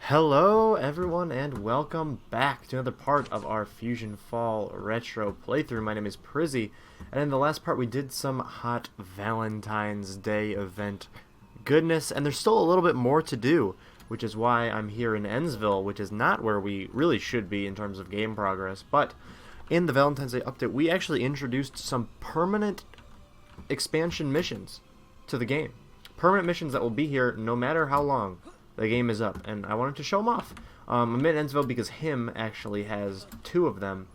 Hello everyone and welcome back to another part of our FusionFall retro playthrough. My name is Prizzy, and in the last part we did some hot Valentine's Day event goodness, and there's still a little bit more to do, which is why I'm here in Ennsville, which is not where we really should be in terms of game progress. But in the Valentine's Day update we actually introduced some permanent expansion missions to the game. Permanent missions that will be here no matter how long the game is up, and I wanted to show them off. I'm in Ennsville because him actually has two of them.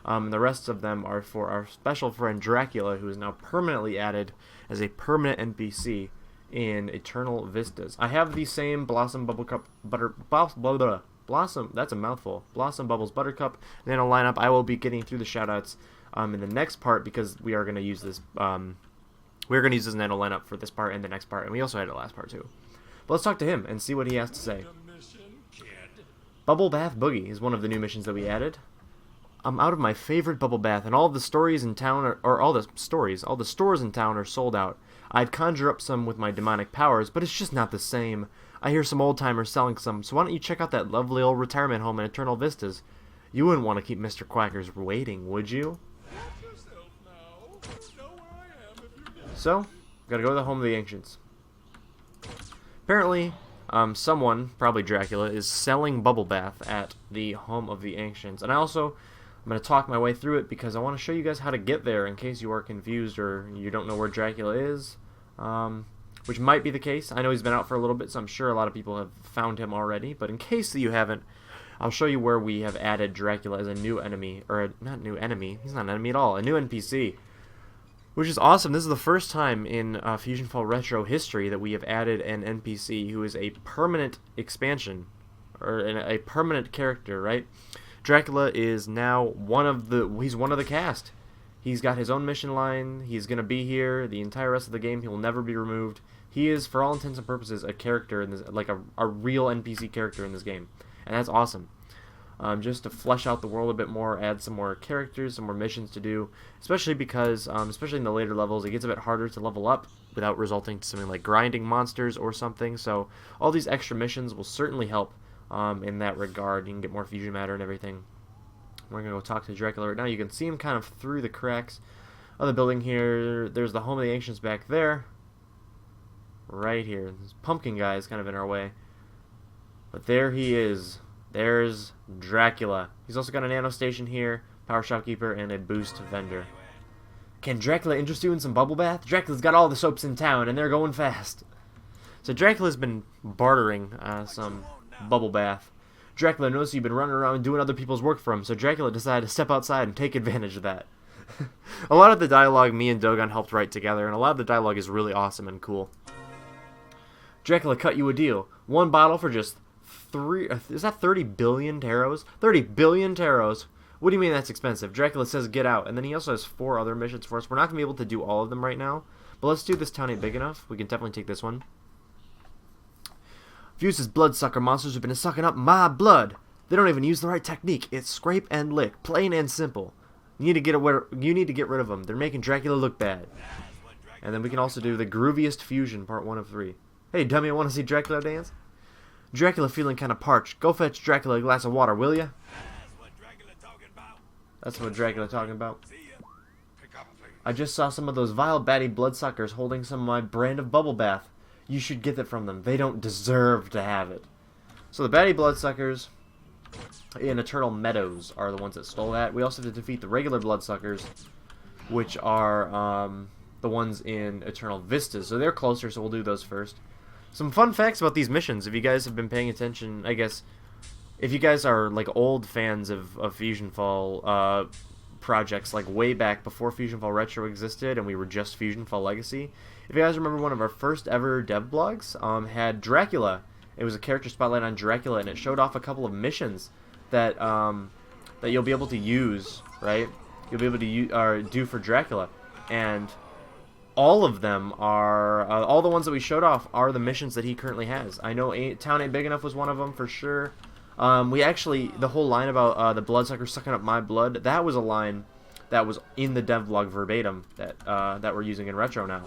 The rest of them are for our special friend Dracula, who is now permanently added as a permanent NPC in Eternal Vistas. I have the same Blossom Bubblecup Blossom, that's a mouthful. Blossom Bubbles Buttercup Nano lineup. I will be getting through the shoutouts in the next part because we are going to use this Nano lineup for this part and the next part, and we also had it last part too. But let's talk to him and see what he has to say. Bubble Bath Boogie is one of the new missions that we added. I'm out of my favorite bubble bath, and all the stories in town all the stores in town are sold out. I'd conjure up some with my demonic powers, but it's just not the same. I hear some old timers selling some, so why don't you check out that lovely old retirement home in Eternal Vistas? You wouldn't want to keep Mr. Quackers waiting, would you? So, gotta go to the home of the ancients. Apparently, someone, probably Dracula, is selling bubble bath at the home of the ancients. And I'm going to talk my way through it because I want to show you guys how to get there in case you are confused or you don't know where Dracula is, which might be the case. I know he's been out for a little bit, so I'm sure a lot of people have found him already. But in case that you haven't, I'll show you where we have added Dracula as a new enemy, or not new enemy, he's not an enemy at all, a new NPC. Which is awesome. This is the first time in FusionFall Retro history that we have added an NPC who is a permanent expansion, or a permanent character, right? Dracula is now he's one of the cast. He's got his own mission line. He's going to be here the entire rest of the game. He will never be removed. He is, for all intents and purposes, a character in this, like a real NPC character in this game. And that's awesome. Just to flesh out the world a bit more, add some more characters, some more missions to do, especially because, especially in the later levels, it gets a bit harder to level up without resulting to something like grinding monsters or something, so all these extra missions will certainly help in that regard. You can get more fusion matter and everything. We're going to go talk to Dracula right now. You can see him kind of through the cracks of the building here. There's the home of the ancients back there. Right here. This pumpkin guy is kind of in our way. But there he is. There's Dracula. He's also got a nano station here, power shopkeeper, and a boost vendor. Can Dracula interest you in some bubble bath? Dracula's got all the soaps in town, and they're going fast. So Dracula's been bartering some bubble bath. Dracula knows you've been running around doing other people's work for him, so Dracula decided to step outside and take advantage of that. A lot of the dialogue me and Dogon helped write together, and a lot of the dialogue is really awesome and cool. Dracula cut you a deal. One bottle for just is that 30 billion taros? 30 billion taros. What do you mean that's expensive? Dracula says get out, and then he also has 4 other missions for us. We're not going to be able to do all of them right now, but let's do this town ain't big enough. We can definitely take this one. Fuse's bloodsucker monsters have been sucking up my blood. They don't even use the right technique. It's scrape and lick, plain and simple. You need to get rid of them. They're making Dracula look bad. And then we can also do the grooviest fusion, part 1 of 3. Hey dummy, I want to see Dracula dance? Dracula feeling kind of parched. Go fetch Dracula a glass of water, will ya? That's what Dracula talking about. I just saw some of those vile baddie bloodsuckers holding some of my brand of bubble bath. You should get it from them. They don't deserve to have it. So the baddie bloodsuckers in Eternal Meadows are the ones that stole that. We also have to defeat the regular bloodsuckers, which are the ones in Eternal Vistas. So they're closer, so we'll do those first. Some fun facts about these missions, if you guys have been paying attention, I guess, if you guys are, like, old fans of FusionFall projects, like, way back before FusionFall Retro existed, and we were just FusionFall Legacy, if you guys remember one of our first ever dev blogs, had Dracula. It was a character spotlight on Dracula, and it showed off a couple of missions that, that you'll be able to use, right? You'll be able to do for Dracula, and all of them are, all the ones that we showed off are the missions that he currently has. I know Town Ain't Big Enough was one of them for sure. We actually, the whole line about the bloodsucker sucking up my blood, that was a line that was in the devlog verbatim that we're using in Retro now.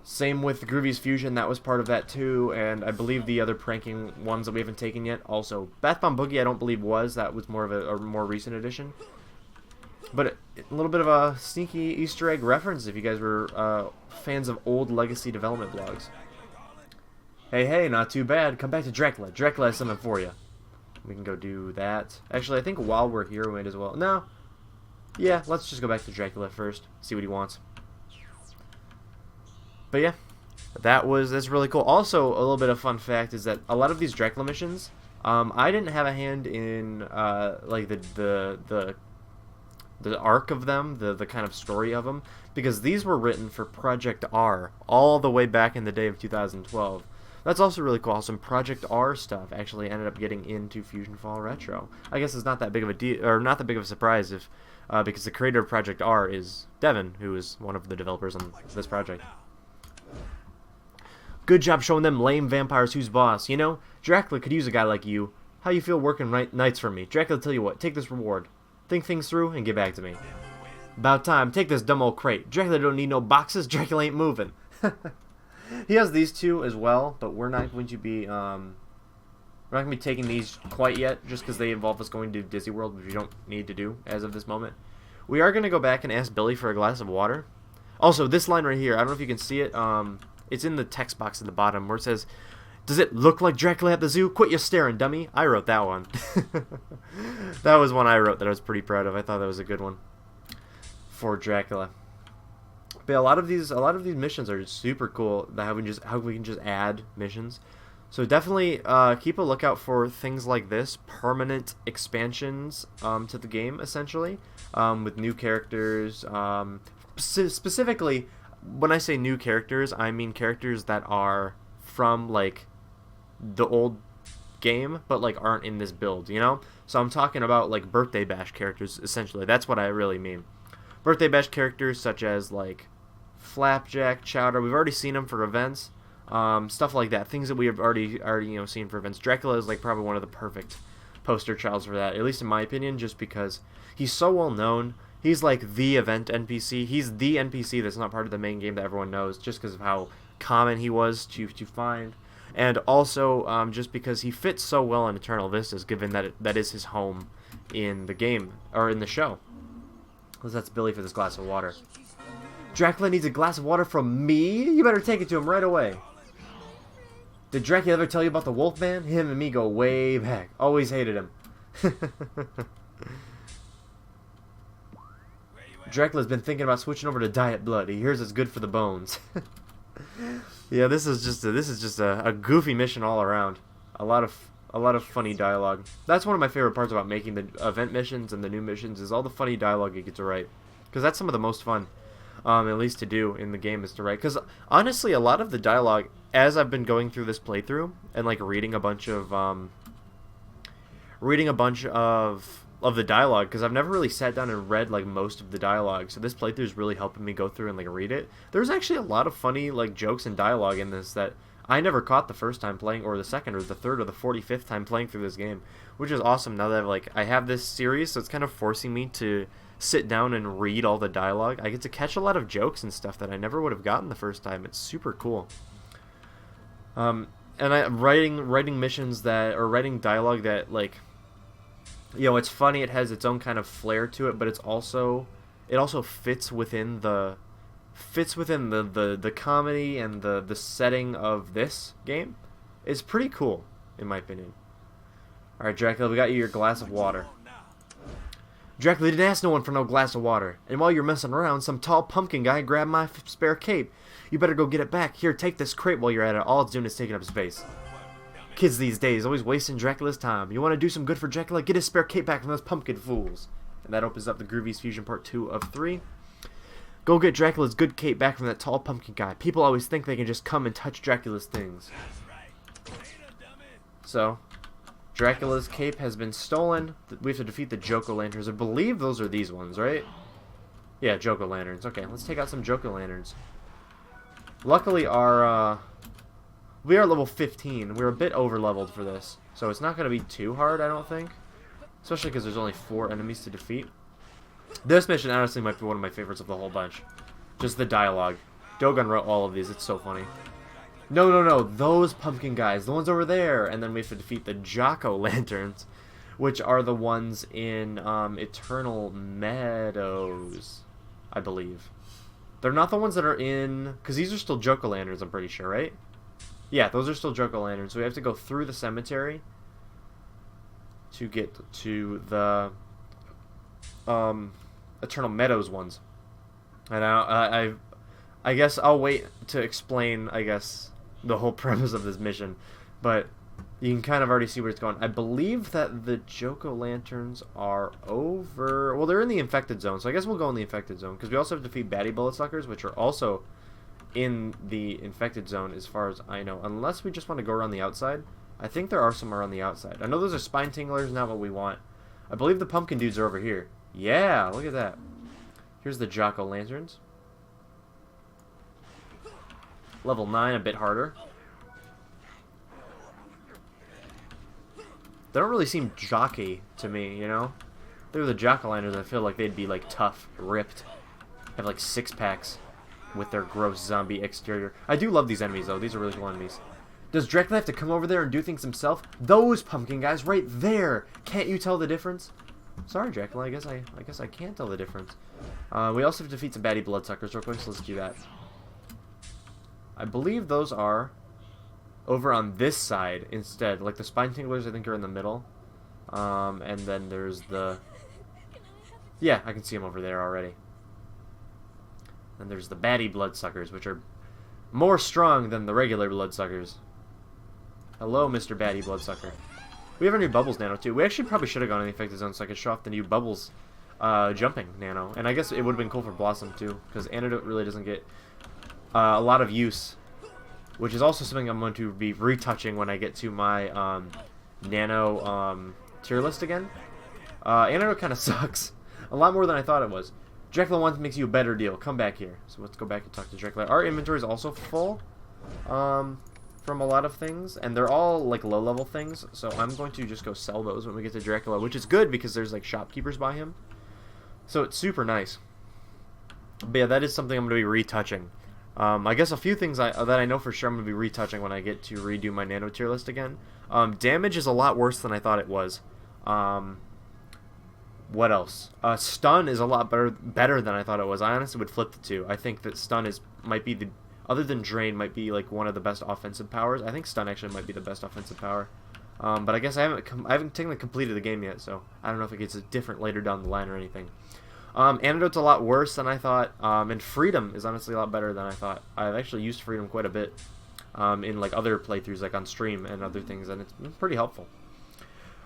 Same with Groovy's Fusion, that was part of that too, and I believe the other pranking ones that we haven't taken yet also. Bath Bomb Boogie I don't believe was, that was more of a more recent addition. But a little bit of a sneaky Easter egg reference if you guys were fans of old legacy development blogs. Hey, not too bad. Come back to Dracula. Dracula has something for you. We can go do that. Actually, I think while we're here, we might as well. No. Yeah, let's just go back to Dracula first. See what he wants. But yeah, that's really cool. Also, a little bit of fun fact is that a lot of these Dracula missions, I didn't have a hand in like the arc of them, the kind of story of them, because these were written for Project R all the way back in the day of 2012. That's also really cool. Some Project R stuff actually ended up getting into FusionFall Retro. I guess it's not that big of a deal, or not that big of a surprise, if because the creator of Project R is Devin, who is one of the developers on this project. Good job showing them lame vampires who's boss. You know, Dracula could use a guy like you. How you feel working nights for me? Dracula, tell you what, take this reward. Think things through and get back to me. About time. Take this dumb old crate. Dracula don't need no boxes. Dracula ain't moving. He has these two as well, but we're not going to be taking these quite yet, just because they involve us going to Disney World, which we don't need to do as of this moment. We are going to go back and ask Billy for a glass of water. Also, this line right here, I don't know if you can see it. It's in the text box at the bottom where it says, "Does it look like Dracula at the zoo? Quit your staring, dummy." I wrote that one. That was one I wrote that I was pretty proud of. I thought that was a good one for Dracula. But a lot of these missions are super cool. How we can just add missions. So definitely keep a lookout for things like this, permanent expansions to the game, essentially, with new characters. Specifically, when I say new characters, I mean characters that are from like the old game, but like aren't in this build, you know? So I'm talking about like Birthday Bash characters, essentially. That's what I really mean. Birthday Bash characters such as like Flapjack, Chowder. We've already seen them for events, stuff like that. Things that we have already seen for events. Dracula is like probably one of the perfect poster childs for that, at least in my opinion, just because he's so well known. He's like the event NPC. He's the NPC that's not part of the main game that everyone knows, just because of how common he was to find. And also just because he fits so well in Eternal Vistas, given that that is his home in the game, or in the show. That's Billy for this glass of water. Dracula needs a glass of water from me? You better take it to him right away. Did Dracula ever tell you about the Wolfman? Him and me go way back. Always hated him. Dracula's been thinking about switching over to Diet Blood. He hears it's good for the bones. Yeah, this is just a goofy mission all around. A lot of funny dialogue. That's one of my favorite parts about making the event missions and the new missions, is all the funny dialogue you get to write. Because that's some of the most fun, at least to do in the game, is to write. Because honestly, a lot of the dialogue, as I've been going through this playthrough and like reading a bunch of the dialogue, because I've never really sat down and read like most of the dialogue, so this playthrough is really helping me go through and like read it. There's actually a lot of funny like jokes and dialogue in this that I never caught the first time playing, or the second, or the third, or the 45th time playing through this game, which is awesome. Now that I have this series, so it's kind of forcing me to sit down and read all the dialogue. I get to catch a lot of jokes and stuff that I never would have gotten the first time. It's super cool. And writing missions that, or writing dialogue that, like, you know, it's funny, it has its own kind of flair to it, but it also fits within the comedy and the setting of this game. It's pretty cool, in my opinion. Alright, Dracula, we got you your glass of water. Dracula didn't ask no one for no glass of water, and while you're messing around, some tall pumpkin guy grabbed my spare cape. You better go get it back. Here, take this crate while you're at it. All it's doing is taking up space. Kids these days always wasting Dracula's time. You want to do some good for Dracula? Get his spare cape back from those pumpkin fools. And that opens up the Groovy's Fusion Part 2 of 3. Go get Dracula's good cape back from that tall pumpkin guy. People always think they can just come and touch Dracula's things. So, Dracula's cape has been stolen. We have to defeat the Jack-o'-lanterns. I believe those are these ones, right? Yeah, Jack-o'-lanterns. Okay, let's take out some Jack-o'-lanterns. Luckily, we are level 15. We're a bit over-leveled for this, so it's not going to be too hard, I don't think. Especially because there's only 4 enemies to defeat. This mission, honestly, might be one of my favorites of the whole bunch. Just the dialogue. Dogun wrote all of these. It's so funny. No, no, no. Those pumpkin guys. The ones over there. And then we have to defeat the jack-o'-lanterns, which are the ones in Eternal Meadows, I believe. They're not the ones that are in... Because these are still jack-o'-lanterns, I'm pretty sure, right? Yeah, those are still jack-o'-lanterns. So we have to go through the cemetery to get to the Eternal Meadows ones. And I guess I'll wait to explain, I guess, the whole premise of this mission. But you can kind of already see where it's going. I believe that the jack-o'-lanterns are over... Well, they're in the infected zone, so I guess we'll go in the infected zone. Because we also have to defeat baddie bloodsuckers, which are also in the infected zone as far as I know. Unless we just want to go around the outside. I think there are some around the outside. I know those are spine tinglers, not what we want. I believe the pumpkin dudes are over here. Yeah, look at that. Here's the jack-o'-lanterns. Level 9, a bit harder. They don't really seem jockey to me, you know? If they were the jack-o'-lanterns, I feel like they'd be like tough, ripped. Have like six-packs with their gross zombie exterior. I do love these enemies though. These are really cool enemies. Does Dracula have to come over there and do things himself? Those pumpkin guys right there. Can't you tell the difference? Sorry, Dracula. I guess I can't tell the difference. We also have to defeat some baddie bloodsuckers real quick, so let's do that. I believe those are over on this side instead. Like the spine tinglers, I think, are in the middle. And then there's the... Yeah, I can see them over there already. And there's the baddie bloodsuckers, which are more strong than the regular bloodsuckers. Hello, Mr. Baddie Bloodsucker. We have our new bubbles nano, too. We actually probably should have gone in the infected zone so I could show off the new bubbles jumping nano. And I guess it would have been cool for Blossom, too, because Antidote really doesn't get a lot of use, which is also something I'm going to be retouching when I get to my nano tier list again. Antidote kind of sucks. A lot more than I thought it was. Dracula wants makes you a better deal. Come back here. So let's go back and talk to Dracula. Our inventory is also full from a lot of things, and they're all like low-level things. So I'm going to just go sell those when we get to Dracula, which is good because there's like shopkeepers by him. So it's super nice. But yeah, that is something I'm going to be retouching. I guess a few things that I know for sure I'm going to be retouching when I get to redo my nano tier list again. Damage is a lot worse than I thought it was. What else? Stun is a lot better than I thought it was. I honestly would flip the two. I think that stun might be the, other than drain, might be like one of the best offensive powers. I think stun actually might be the best offensive power. But I guess I haven't technically completed the game yet, so I don't know if it gets different later down the line or anything. Antidote's a lot worse than I thought, and Freedom is honestly a lot better than I thought. I've actually used Freedom quite a bit in like other playthroughs, like on stream and other things, and it's pretty helpful.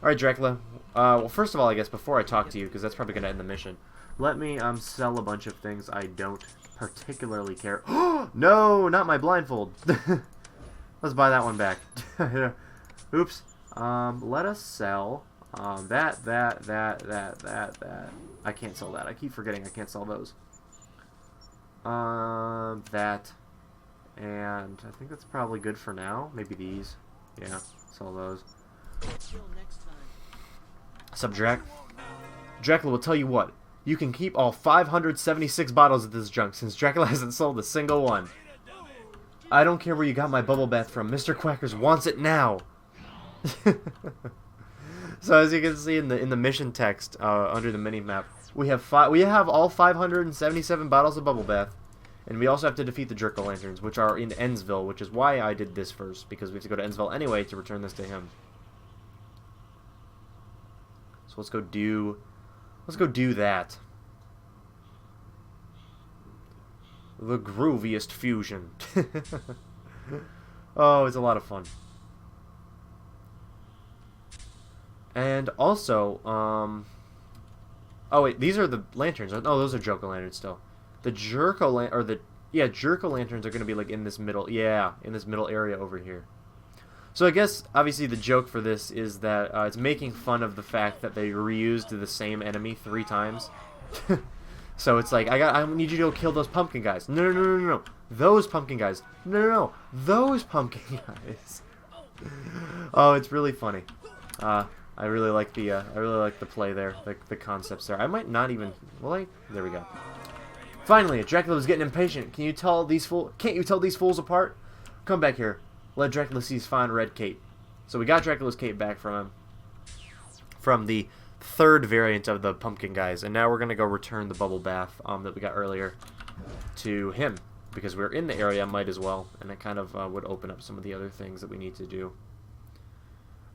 Alright, Dracula. Well, first of all, I guess, before I talk to you, because that's probably going to end the mission, let me sell a bunch of things I don't particularly care. No, not my blindfold. Let's buy that one back. Oops. Let us sell that. I can't sell that. I keep forgetting I can't sell those. That. And I think that's probably good for now. Maybe these. Yeah, sell those. What's up, Drac? Dracula will tell you what. You can keep all 576 bottles of this junk, since Dracula hasn't sold a single one. I don't care where you got my bubble bath from. Mr. Quackers wants it now. So as you can see in the mission text under the mini map, we have all 577 bottles of bubble bath, and we also have to defeat the jack-o'-lanterns, which are in Ennsville, which is why I did this first, because we have to go to Ennsville anyway to return this to him. So let's go do that. The grooviest fusion. Oh, it's a lot of fun. And also, oh wait, these are the lanterns. Oh, those are jack-o'-lanterns still. The jack-o'-lanterns are going to be like in this middle, in this middle area over here. So I guess, obviously, the joke for this is that it's making fun of the fact that they reused the same enemy 3 times. So it's like, I need you to go kill those pumpkin guys. No. Those pumpkin guys. No. Those pumpkin guys. Oh, it's really funny. I really like the play there, the concepts there. I might not even, will I? There we go. Finally, Dracula was getting impatient. Can't you tell these fools apart? Come back here. Let Dracula see his fine red cape. So we got Dracula's cape back from him. From the third variant of the pumpkin guys. And now we're going to go return the bubble bath that we got earlier to him. Because we're in the area, might as well. And it kind of would open up some of the other things that we need to do.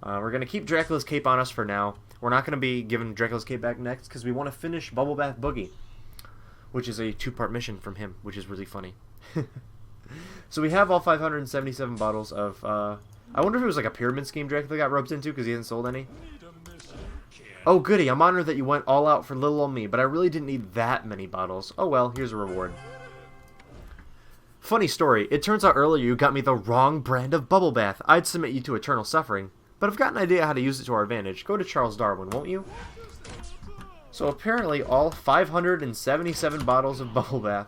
We're going to keep Dracula's cape on us for now. We're not going to be giving Dracula's cape back next because we want to finish Bubble Bath Boogie, which is a 2-part mission from him, which is really funny. So we have all 577 bottles of, I wonder if it was like a pyramid scheme Dracula got roped into because he hasn't sold any. Oh goody, I'm honored that you went all out for little old me, but I really didn't need that many bottles. Oh well, here's a reward. Funny story, it turns out earlier you got me the wrong brand of bubble bath. I'd submit you to eternal suffering, but I've got an idea how to use it to our advantage. Go to Charles Darwin, won't you? So apparently all 577 bottles of bubble bath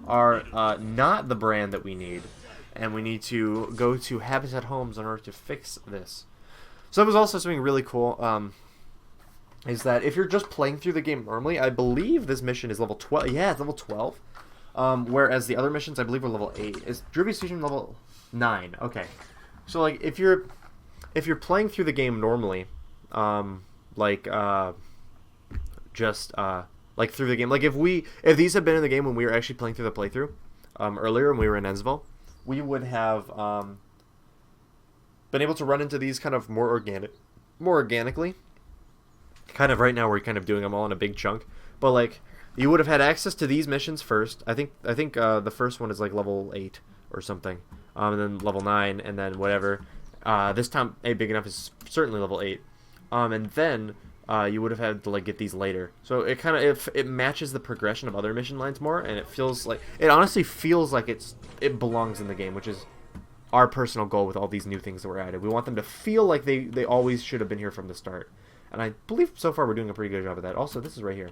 are not the brand that we need, and we need to go to Habitat Homes in order to fix this. So it was also something really cool, is that if you're just playing through the game normally, I believe this mission is level 12. Yeah, it's level 12. Whereas the other missions, I believe, were level 8. Is Druvy's Fusion level 9? Okay. So, like, if you're playing through the game normally, like through the game, like if these had been in the game when we were actually playing through the playthrough, earlier when we were in Ensville, we would have been able to run into these kind of more organically. Kind of right now we're kind of doing them all in a big chunk, but like you would have had access to these missions first. I think the first one is like level 8 or something, and then level 9, and then whatever. This time A Big Enough is certainly level 8, and then you would have had to like get these later. So it kind of it matches the progression of other mission lines more, and it honestly feels like it belongs in the game, which is our personal goal with all these new things that were added. We want them to feel like they always should have been here from the start. And I believe so far we're doing a pretty good job of that. Also, this is right here.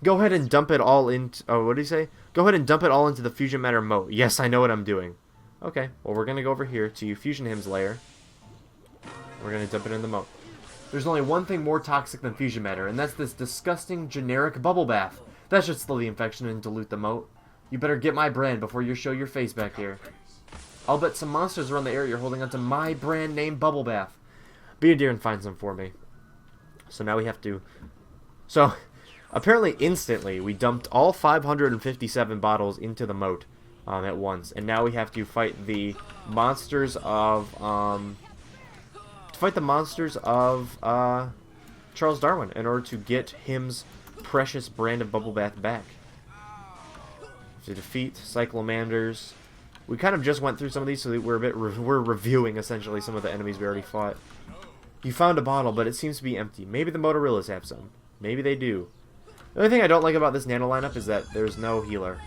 Go ahead and dump it all into... Oh, what did he say? Go ahead and dump it all into the Fusion Matter moat. Yes, I know what I'm doing. Okay, well, we're going to go over here to Fusion Hymn's lair. We're going to dump it in the moat. There's only one thing more toxic than Fusion Matter, and that's this disgusting generic bubble bath. That should slow the infection and dilute the moat. You better get my brand before you show your face back here. I'll bet some monsters around the area are holding onto my brand name bubble bath. Be a dear and find some for me. So now we have to... So, apparently instantly, we dumped all 557 bottles into the moat at once. And now we have to fight the monsters of... Charles Darwin in order to get him's precious brand of bubble bath back. To defeat Cyclomanders. We kind of just went through some of these, so we're reviewing essentially some of the enemies we already fought. You found a bottle, but it seems to be empty. Maybe the Motorillas have some. Maybe they do. The only thing I don't like about this Nano lineup is that there's no healer.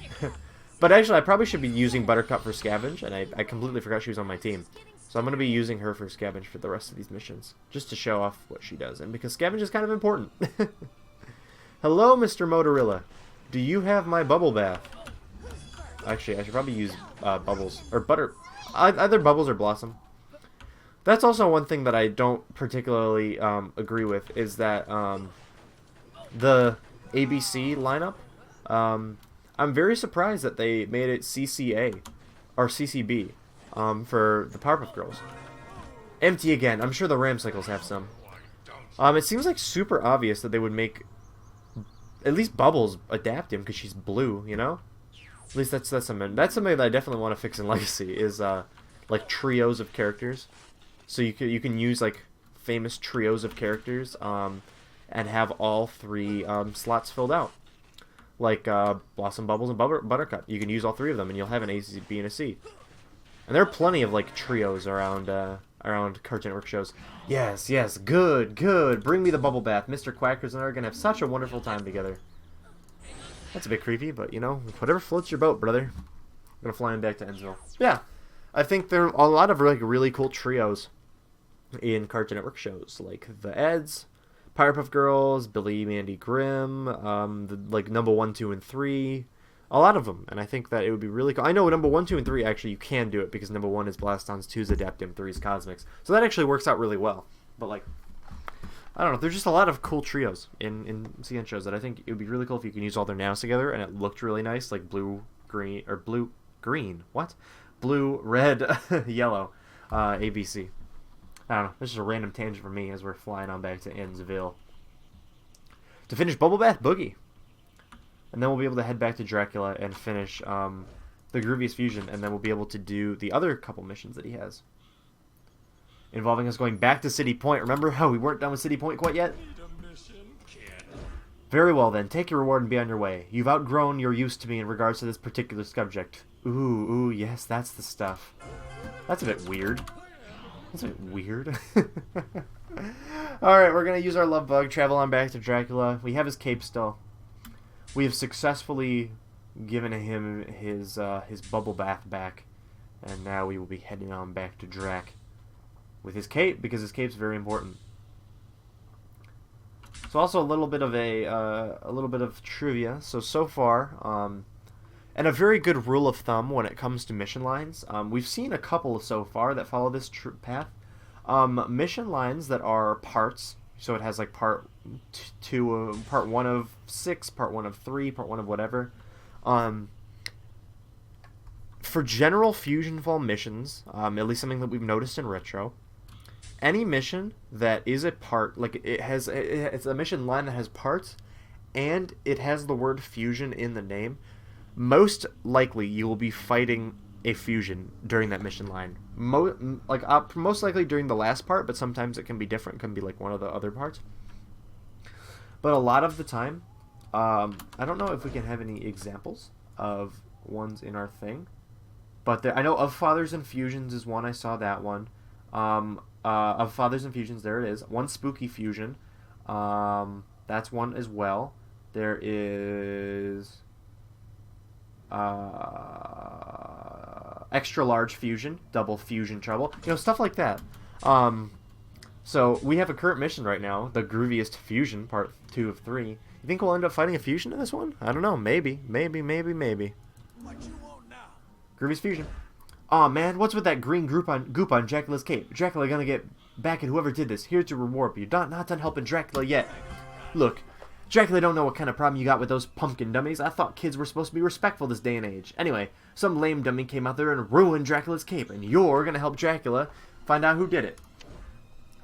But actually, I probably should be using Buttercup for Scavenge, and I completely forgot she was on my team. So I'm going to be using her for Scavenge for the rest of these missions, just to show off what she does, and because Scavenge is kind of important. Hello, Mr. Motorilla. Do you have my bubble bath? Actually, I should probably use Bubbles, or Butter, either Bubbles or Blossom. That's also one thing that I don't particularly agree with, is that the ABC lineup, I'm very surprised that they made it CCA, or CCB, for the Powerpuff Girls. Empty again. I'm sure the Ramcycles have some. It seems like super obvious that they would make at least Bubbles adapt him, because she's blue, you know? At least that's something that I definitely want to fix in Legacy, is like trios of characters. So you can use like famous trios of characters and have all 3 slots filled out, like Blossom, Bubbles, and Buttercup. You can use all 3 of them, and you'll have an A, B, and a C. And there are plenty of like trios around Cartoon Network shows. Yes, good. Bring me the bubble bath. Mr. Quackers and I are gonna have such a wonderful time together. That's a bit creepy, but you know, whatever floats your boat, brother. I'm gonna fly him back to Ensville. Yeah, I think there are a lot of like really cool trios in Cartoon Network shows, like the Eds, Powerpuff Girls, Billy, Mandy, Grimm, like number 1, 2, and 3, a lot of them, and I think that it would be really cool. I know number 1, 2, and 3 actually you can do it because number 1 is Blastons, 2 is Adaptium, 3 is Cosmics, so that actually works out really well. But like, I don't know. There's just a lot of cool trios in CN shows that I think it would be really cool if you can use all their nanos together and it looked really nice, like blue, green, or blue, green. What? Blue, red, yellow. ABC. I don't know. This is a random tangent for me as we're flying on back to Innsville. To finish Bubble Bath Boogie. And then we'll be able to head back to Dracula and finish the Grooviest Fusion, and then we'll be able to do the other couple missions that he has. Involving us going back to City Point. Remember how we weren't done with City Point quite yet? Very well then, take your reward and be on your way. You've outgrown your use to me in regards to this particular subject. Ooh, yes, that's the stuff. That's a bit weird. That's a bit weird. Alright, we're going to use our love bug, travel on back to Dracula. We have his cape still. We have successfully given him his bubble bath back. And now we will be heading on back to Drac with his cape, because his cape's very important. So also a little bit of trivia. So far, and a very good rule of thumb when it comes to mission lines. We've seen a couple so far that follow this path. Mission lines that are parts. So it has like part 1 of 6, part 1 of 3, part 1 of whatever. For general FusionFall missions, at least something that we've noticed in Retro, any mission that is a part, like it's a mission line that has parts, and it has the word fusion in the name, most likely you will be fighting a fusion during that mission line. Most likely during the last part, but sometimes it can be different. It can be like one of the other parts. But a lot of the time, I don't know if we can have any examples of ones in our thing. But I know Of Fathers and Fusions is one. I saw that one. Of Fathers and Fusions, there it is. One Spooky Fusion. That's one as well. There is Extra Large Fusion, Double Fusion Trouble. You know, stuff like that. So we have a current mission right now, the Grooviest Fusion, part 2 of 3. You think we'll end up fighting a fusion in this one? I don't know. Maybe. What you want now? Grooviest Fusion. Aw, man, what's with that green goop on Dracula's cape? Dracula gonna get back at whoever did this. Here's your reward, but you're not done helping Dracula yet. Look, Dracula don't know what kind of problem you got with those pumpkin dummies. I thought kids were supposed to be respectful this day and age. Anyway, some lame dummy came out there and ruined Dracula's cape, and you're gonna help Dracula find out who did it.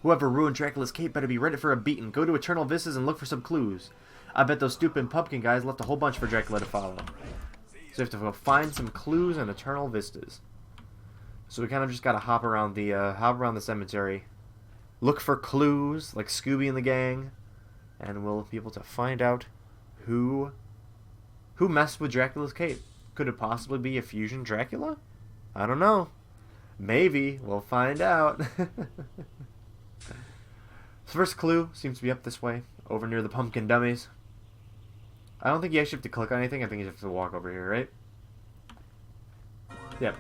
Whoever ruined Dracula's cape better be ready for a beating. Go to Eternal Vistas and look for some clues. I bet those stupid pumpkin guys left a whole bunch for Dracula to follow. So you have to go find some clues in Eternal Vistas. So we kind of just gotta hop around the cemetery, look for clues like Scooby and the gang, and we'll be able to find out who messed with Dracula's cape. Could it possibly be a fusion Dracula? I don't know. Maybe we'll find out. The first clue seems to be up this way, over near the pumpkin dummies. I don't think you actually have to click on anything. I think you have to walk over here, right? Yep.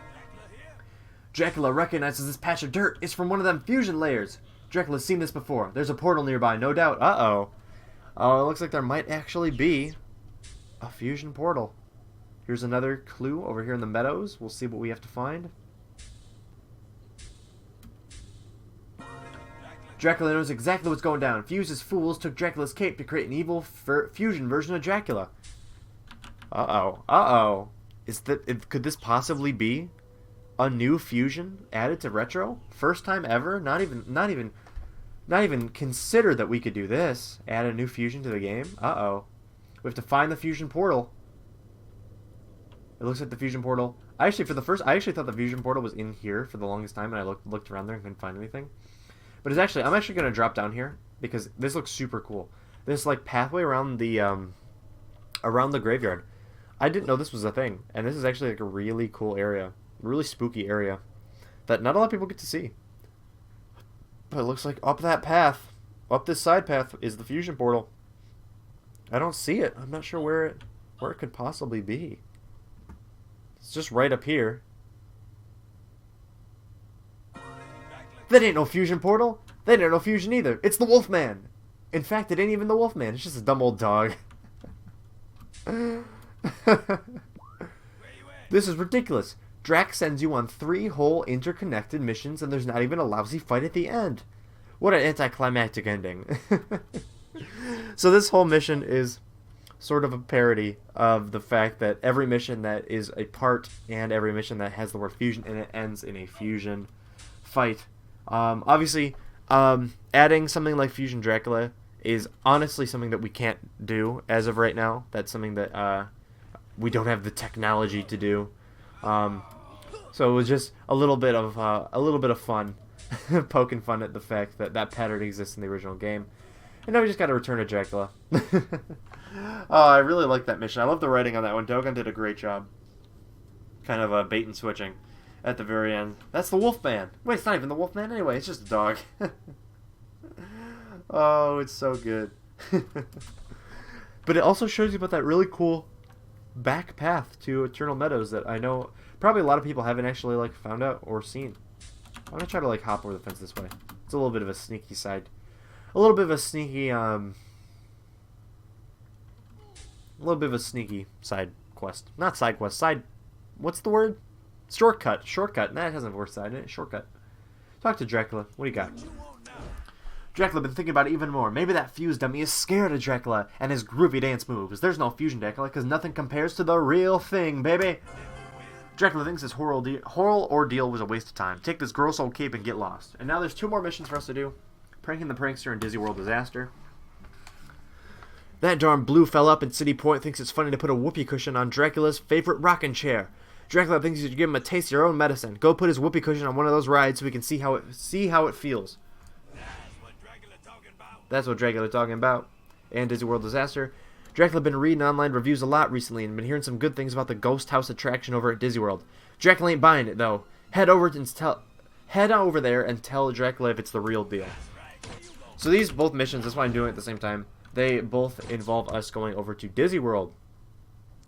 Dracula recognizes this patch of dirt. It's from one of them fusion layers. Dracula's seen this before. There's a portal nearby, no doubt. Uh-oh. Oh, it looks like there might actually be a fusion portal. Here's another clue over here in the meadows. We'll see what we have to find. Dracula knows exactly what's going down. Fuse's fools took Dracula's cape to create an evil fusion version of Dracula. Uh-oh. Could this possibly be a new fusion added to Retro? First time ever? Not even consider that we could do this. Add a new fusion to the game. Uh-oh. We have to find the fusion portal. It looks like the fusion portal. I actually thought the fusion portal was in here for the longest time, and I looked around there and couldn't find anything. But I'm actually going to drop down here because this looks super cool. This like pathway around the graveyard. I didn't know this was a thing, and this is actually like a really cool area, really spooky area that not a lot of people get to see. But it looks like up that path, up this side path, is the fusion portal. I don't see it. I'm not sure where it could possibly be. It's just right up here. That ain't no fusion portal. That ain't no fusion either. It's the Wolfman. In fact, it ain't even the Wolfman. It's just a dumb old dog. This is ridiculous. Drac sends you on 3 whole interconnected missions and there's not even a lousy fight at the end. What an anticlimactic ending. So this whole mission is sort of a parody of the fact that every mission that is a part and every mission that has the word fusion in it ends in a fusion fight. Obviously, adding something like Fusion Dracula is honestly something that we can't do as of right now. That's something that we don't have the technology to do. So it was just a little bit of fun, poking fun at the fact that that pattern exists in the original game. And now we just got to return to Dracula. I really like that mission. I love the writing on that one. Dogon did a great job. Kind of bait and switching at the very end. That's the Wolfman. Wait, it's not even the Wolfman anyway. It's just a dog. Oh, it's so good. But it also shows you about that really cool back path to Eternal Meadows that I know probably a lot of people haven't actually like found out or seen. I'm gonna try to like hop over the fence this way. It's a little bit of a sneaky side. A little bit of a sneaky side quest. Not side quest, side... What's the word? Shortcut. Shortcut. Nah, it hasn't a word side in it. Shortcut. Talk to Dracula. What do you got? Dracula been thinking about it even more. Maybe that fuse dummy is scared of Dracula and his groovy dance moves. There's no fusion Dracula because nothing compares to the real thing, baby. Dracula thinks this horrible ordeal was a waste of time. Take this gross old cape and get lost. And now there's 2 more missions for us to do. Pranking the Prankster and Dizzy World Disaster. That darn blue fell up in City Point thinks it's funny to put a whoopee cushion on Dracula's favorite rocking chair. Dracula thinks you should give him a taste of your own medicine. Go put his whoopee cushion on one of those rides so we can see how it feels. That's what Dracula talking about. And Dizzy World Disaster. Dracula been reading online reviews a lot recently and been hearing some good things about the ghost house attraction over at Dizzy World. Dracula ain't buying it though. Head over there and tell Dracula if it's the real deal. So these both missions, that's why I'm doing it at the same time, they both involve us going over to Dizzy World,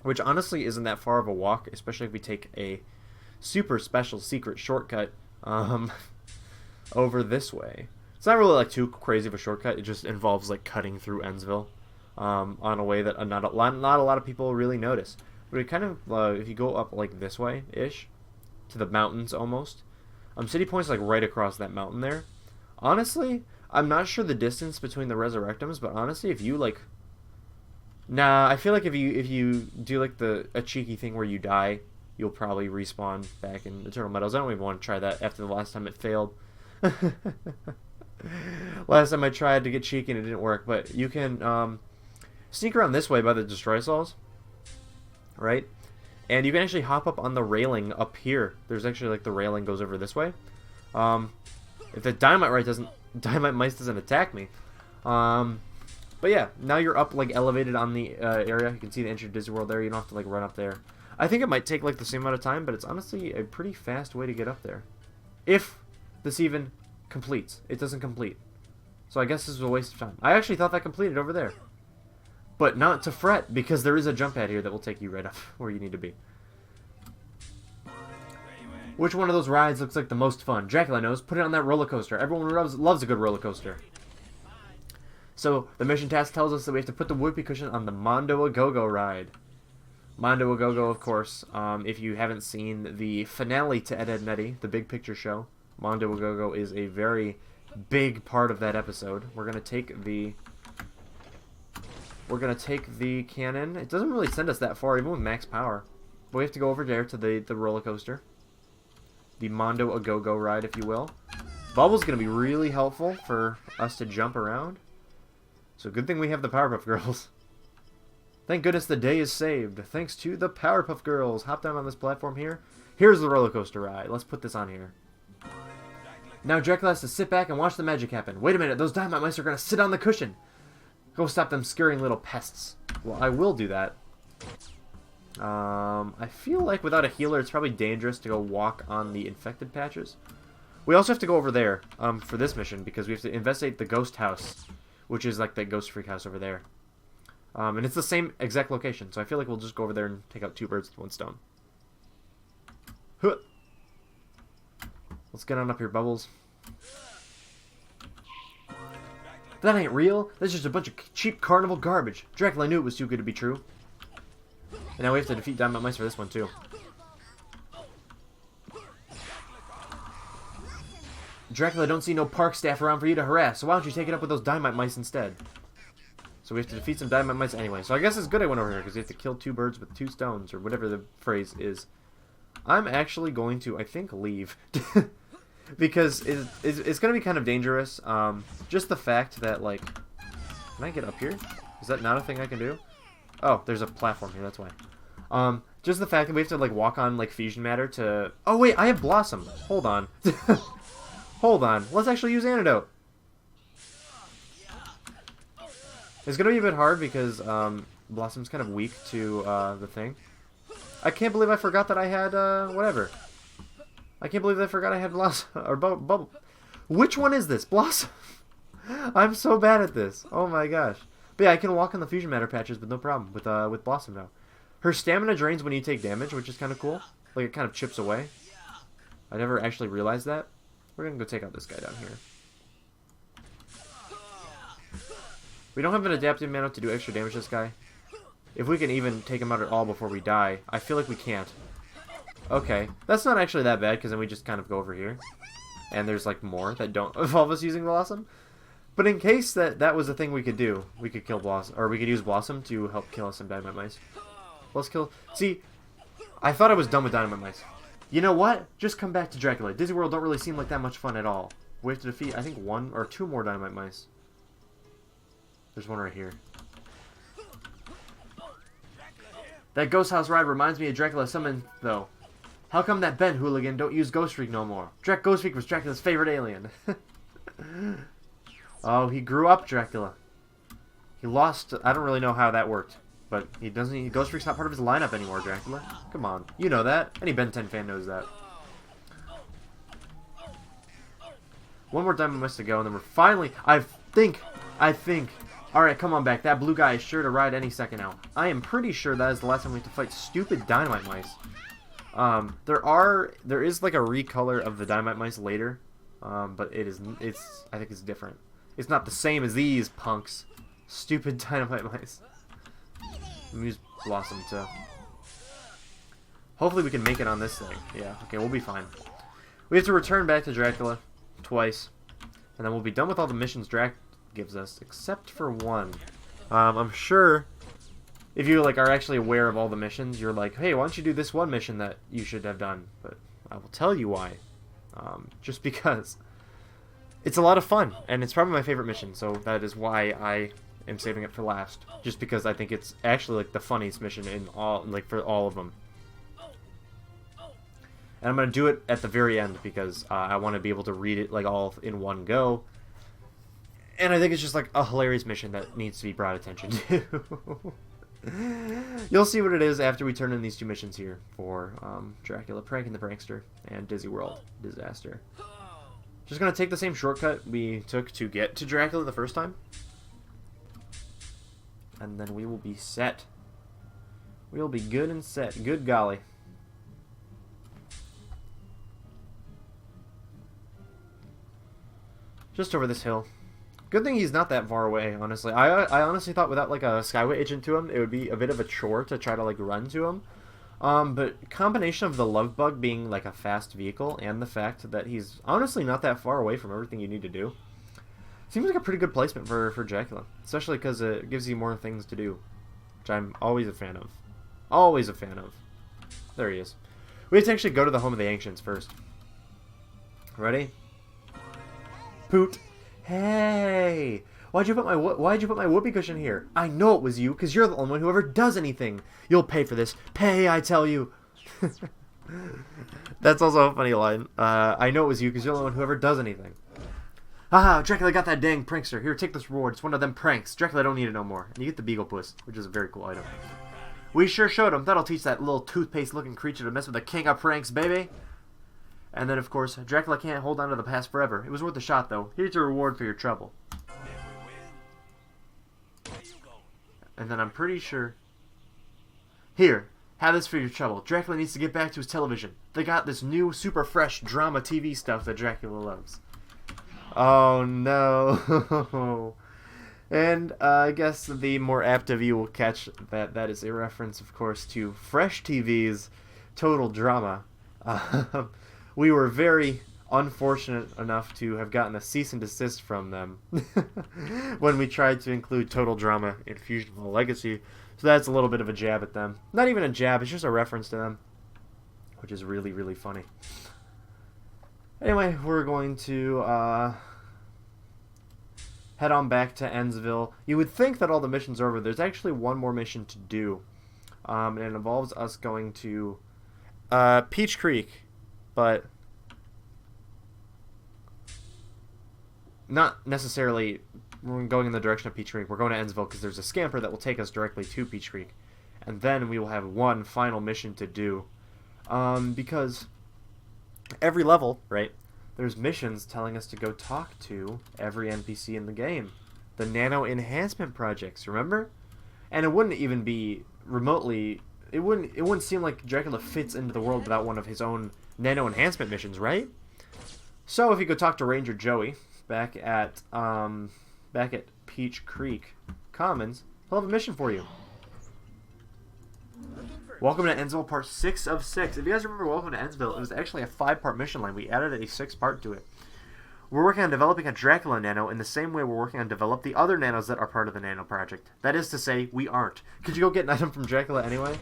which honestly isn't that far of a walk, especially if we take a super special secret shortcut over this way. It's not really like too crazy of a shortcut. It just involves like cutting through Ennsville on a way that not a lot of people really notice. But it kind of if you go up like this way ish to the mountains almost, City Point's like right across that mountain there. Honestly, I'm not sure the distance between the Resurrectums, but honestly, if you like, I feel like if you do like a cheeky thing where you die, you'll probably respawn back in Eternal Meadows. I don't even want to try that after the last time it failed. Last time I tried to get cheeky and it didn't work, but you can sneak around this way by the Destroy Saws, right? And you can actually hop up on the railing up here. There's actually like the railing goes over this way. If the Dynamite Mice doesn't attack me. But yeah, now you're up like elevated on the area. You can see the entry to Disney World there. You don't have to like run up there. I think it might take like the same amount of time, but it's honestly a pretty fast way to get up there. If this even completes. It doesn't complete. So I guess this is a waste of time. I actually thought that completed over there. But not to fret, because there is a jump pad here that will take you right up where you need to be. Which one of those rides looks like the most fun? Dracula knows. Put it on that roller coaster. Everyone loves a good roller coaster. So the mission task tells us that we have to put the whoopee cushion on the Mondo a Go-Go ride. Mondo a Go-Go, of course. If you haven't seen the finale to Ed, Edd n Eddy, the Big Picture Show, Mondo a Go-Go is a very big part of that episode. We're gonna take the cannon. It doesn't really send us that far, even with max power. But we have to go over there to the roller coaster. The Mondo a Go-Go ride, if you will. Bubble's going to be really helpful for us to jump around. So good thing we have the Powerpuff Girls. Thank goodness the day is saved. Thanks to the Powerpuff Girls. Hop down on this platform here. Here's the roller coaster ride. Let's put this on here. Now Dracula has to sit back and watch the magic happen. Wait a minute, those Dynamite Mice are going to sit on the cushion. Go stop them scurrying little pests. Well, I will do that. I feel like without a healer, it's probably dangerous to go walk on the infected patches. We also have to go over there for this mission because we have to investigate the ghost house, which is like the ghost freak house over there. And it's the same exact location, so I feel like we'll just go over there and take out 2 birds with 1 stone. Huh. Let's get on up here, Bubbles. That ain't real. That's just a bunch of cheap carnival garbage. Dracula knew it was too good to be true. And now we have to defeat Dynamite Mice for this one, too. Dracula, don't see no park staff around for you to harass, so why don't you take it up with those dynamite mice instead? So we have to defeat some dynamite mice anyway. So I guess it's good I went over here, because you have to kill 2 birds with 2 stones, or whatever the phrase is. I'm actually going to, I think, leave. Because it's going to be kind of dangerous. Just the fact that, like... Can I get up here? Is that not a thing I can do? Oh, there's a platform here, that's why. Just the fact that we have to, like, walk on, like, fusion matter to... Oh, wait, I have Blossom. Hold on. Hold on. Let's actually use Antidote. It's going to be a bit hard because Blossom's kind of weak to the thing. I can't believe I forgot that I had, whatever. I can't believe I forgot I had Blossom, or Bubble. Which one is this? Blossom? I'm so bad at this. Oh my gosh. But yeah, I can walk on the fusion matter patches with no problem with Blossom now. Her stamina drains when you take damage, which is kind of cool. Like, it kind of chips away. I never actually realized that. We're going to go take out this guy down here. We don't have an adaptive mana to do extra damage to this guy. If we can even take him out at all before we die. I feel like we can't. Okay. That's not actually that bad, because then we just kind of go over here. And there's, like, more that don't involve us using Blossom. But in case that was a thing we could do, we could kill Blossom, or we could use Blossom to help kill some dynamite mice. Let's kill... See, I thought I was done with dynamite mice. You know what? Just come back to Dracula. Disney World don't really seem like that much fun at all. We have to defeat, I think, 1 or 2 more dynamite mice. There's one right here. That ghost house ride reminds me of Dracula summon, though. How come that Ben hooligan don't use Ghost Freak no more? Ghost Freak was Dracula's favorite alien. Oh, he grew up, Dracula. He lost... I don't really know how that worked. But he doesn't... Ghost Freak's not part of his lineup anymore, Dracula. Come on. You know that. Any Ben 10 fan knows that. One more diamond must to go, and then we're finally... I think... Alright, come on back. That blue guy is sure to ride any second now. I am pretty sure that is the last time we have to fight stupid dynamite mice. There is like a recolor of the dynamite mice later. But I think it's different. It's not the same as these punks. Stupid dynamite mice. Let me use Blossom to... Hopefully we can make it on this thing. Yeah, okay, we'll be fine. We have to return back to Dracula twice. And then we'll be done with all the missions Drac gives us, except for one. I'm sure if you like are actually aware of all the missions, you're like, hey, why don't you do this one mission that you should have done? But I will tell you why. Just because. It's a lot of fun, and it's probably my favorite mission, so that is why I am saving it for last. Just because I think it's actually like the funniest mission in all, like for all of them. And I'm gonna do it at the very end because I want to be able to read it like all in one go. And I think it's just like a hilarious mission that needs to be brought attention to. You'll see what it is after we turn in these 2 missions here for Dracula, Pranking the Prankster, and Disney World Disaster. Just gonna take the same shortcut we took to get to Dracula the first time. And then we will be set. We'll be good and set. Good golly. Just over this hill. Good thing he's not that far away, honestly. I honestly thought without like a Skyway agent to him, it would be a bit of a chore to try to like run to him. But combination of the love bug being like a fast vehicle and the fact that he's honestly not that far away from everything you need to do, seems like a pretty good placement for Dracula, especially because it gives you more things to do, which I'm always a fan of. Always a fan of. There he is. We have to actually go to the home of the ancients first. Ready? Poot. Hey, why'd you put my whoopee cushion here? I know it was you, because you're the only one who ever does anything. You'll pay for this. Pay, I tell you. That's also a funny line. I know it was you, because you're the only one who ever does anything. Ah, Dracula got that dang prankster. Here, take this reward. It's one of them pranks. Dracula don't need it no more. And you get the Beagle Puss, which is a very cool item. We sure showed him. That'll teach that little toothpaste-looking creature to mess with the king of pranks, baby. And then, of course, Dracula can't hold on to the past forever. It was worth a shot, though. Here's your reward for your trouble. And then I'm pretty sure... Here, have this for your trouble. Dracula needs to get back to his television. They got this new, super fresh drama TV stuff that Dracula loves. Oh, no. And I guess the more apt of you will catch that that is a reference, of course, to Fresh TV's Total Drama. We were very unfortunate enough to have gotten a cease and desist from them when we tried to include Total Drama in FusionFall Legacy. So that's a little bit of a jab at them. Not even a jab, it's just a reference to them, which is really, really funny. Anyway, we're going to head on back to Ennsville. You would think that all the missions are over. There's actually one more mission to do, and it involves us going to Peach Creek, but not necessarily going in the direction of Peach Creek. We're going to Ennsville because there's a scamper that will take us directly to Peach Creek, and then we will have one final mission to do, because every level, right, there's missions telling us to go talk to every NPC in the game. The Nano enhancement projects, remember? And it wouldn't even be remotely, it wouldn't seem like Dracula fits into the world without one of his own Nano enhancement missions, right? So if you go talk to Ranger Joey back at Peach Creek Commons, he'll have a mission for you. Welcome to Ennsville, part 6 of 6. If you guys remember Welcome to Ennsville, it was actually a 5-part mission line. We added a 6th part to it. We're working on developing a Dracula Nano in the same way we're working on develop the other Nanos that are part of the Nano project. That is to say, we aren't. Could you go get an item from Dracula anyway?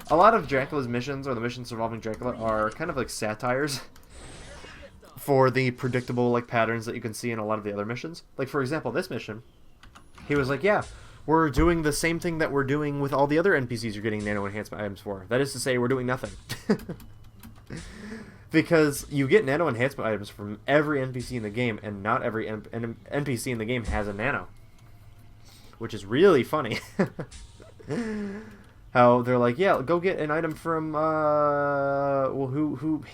A lot of Dracula's missions, or the missions involving Dracula, are kind of like satires for the predictable like patterns that you can see in a lot of the other missions. Like, for example, this mission, he was like, yeah, we're doing the same thing that we're doing with all the other NPCs you're getting Nano enhancement items for. That is to say, we're doing nothing. Because you get Nano enhancement items from every NPC in the game, and not every NPC in the game has a Nano. Which is really funny. How they're like, yeah, go get an item from, well, who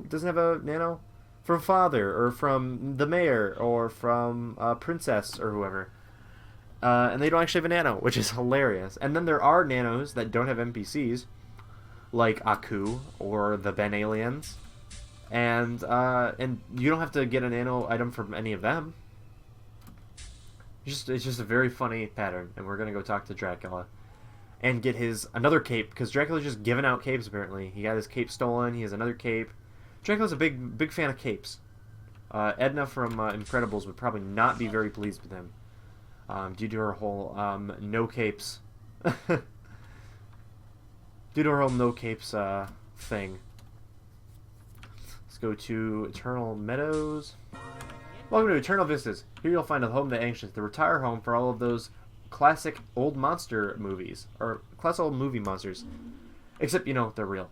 doesn't have a Nano? From Father, or from the Mayor, or from Princess, or whoever. And they don't actually have a Nano, which is hilarious. And then there are Nanos that don't have NPCs, like Aku or the Ben Aliens, and you don't have to get a Nano item from any of them. It's just a very funny pattern, and we're gonna go talk to Dracula and get his another cape, because Dracula's just giving out capes apparently. He got his cape stolen. He has another cape. Dracula's a big fan of capes. Edna from Incredibles would probably not be very pleased with him. Due to her whole no capes thing. Let's go to Eternal Meadows. Welcome to Eternal Vistas. Here you'll find a home to ancients, the retire home for all of those classic old monster movies, or classic old movie monsters. Except, you know, they're real.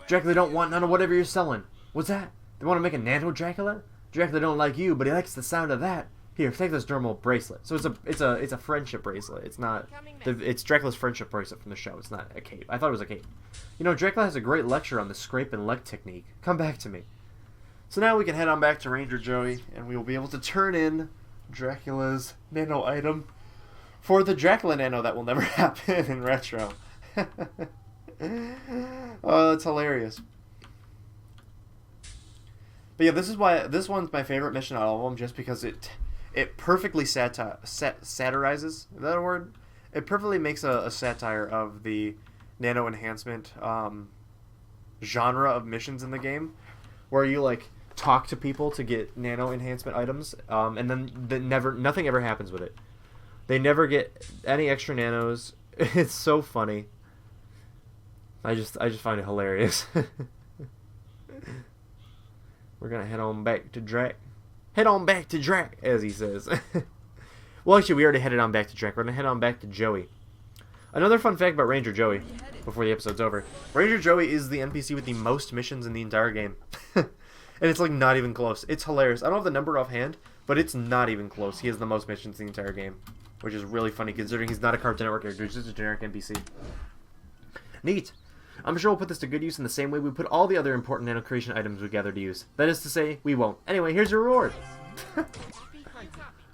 Dracula don't want none of whatever you're selling. What's that? They want to make a Nano Dracula? Dracula don't like you, but he likes the sound of that. Here, take this dermal bracelet. So it's a friendship bracelet. It's not. It's Dracula's friendship bracelet from the show. It's not a cape. I thought it was a cape. You know, Dracula has a great lecture on the scrape and leg technique. Come back to me. So now we can head on back to Ranger Joey, and we will be able to turn in Dracula's Nano item for the Dracula Nano that will never happen in retro. Oh, that's hilarious. But yeah, this is why this one's my favorite mission out of all of them, just because it perfectly satirizes. Is that a word? It perfectly makes a satire of the Nano enhancement genre of missions in the game, where you like talk to people to get Nano enhancement items, and then nothing ever happens with it. They never get any extra Nanos. It's so funny. I just find it hilarious. We're gonna head on back to Drac. Head on back to Drac, as he says. Well, actually, we already headed on back to Drac. We're gonna head on back to Joey. Another fun fact about Ranger Joey, before the episode's over. Ranger Joey is the NPC with the most missions in the entire game. And it's like not even close. It's hilarious. I don't have the number offhand, but it's not even close. He has the most missions in the entire game, which is really funny considering he's not a Cartoon Network character. He's just a generic NPC. Neat. I'm sure we'll put this to good use in the same way we put all the other important Nano creation items we gather to use. That is to say, we won't. Anyway, here's your reward.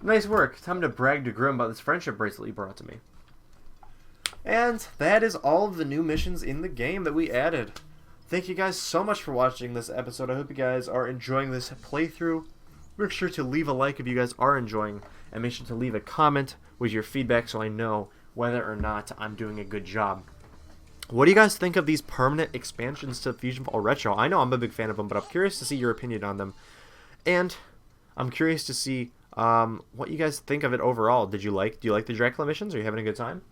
Nice work. Time to brag to Grim about this friendship bracelet you brought to me. And that is all of the new missions in the game that we added. Thank you guys so much for watching this episode. I hope you guys are enjoying this playthrough. Make sure to leave a like if you guys are enjoying, and make sure to leave a comment with your feedback so I know whether or not I'm doing a good job. What do you guys think of these permanent expansions to FusionFall Retro? I know I'm a big fan of them, but I'm curious to see your opinion on them. And I'm curious to see what you guys think of it overall. Do you like the Dracula missions? Are you having a good time?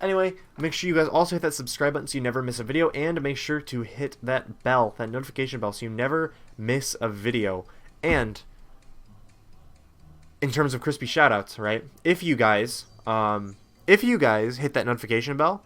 Anyway, make sure you guys also hit that subscribe button so you never miss a video, and make sure to hit that bell, that notification bell, so you never miss a video. And in terms of crispy shoutouts, right? If you guys hit that notification bell,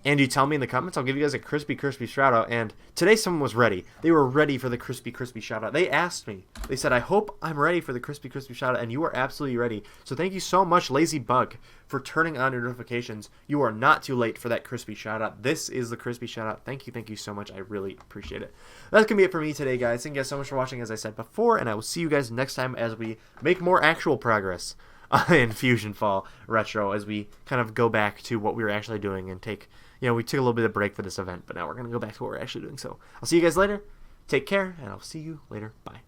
and you tell me in the comments, I'll give you guys a crispy shout out. And today someone was ready. They were ready for the crispy shout out. They asked me. They said, I hope I'm ready for the crispy shout out. And you are absolutely ready. So thank you so much, Lazy Bug, for turning on your notifications. You are not too late for that crispy shout out. This is the crispy shout out. Thank you so much. I really appreciate it. That's going to be it for me today, guys. Thank you guys so much for watching, as I said before. And I will see you guys next time as we make more actual progress in FusionFall Retro, as we kind of go back to what we were actually doing and take... we took a little bit of break for this event, but now we're going to go back to what we're actually doing. So I'll see you guys later. Take care, and I'll see you later. Bye.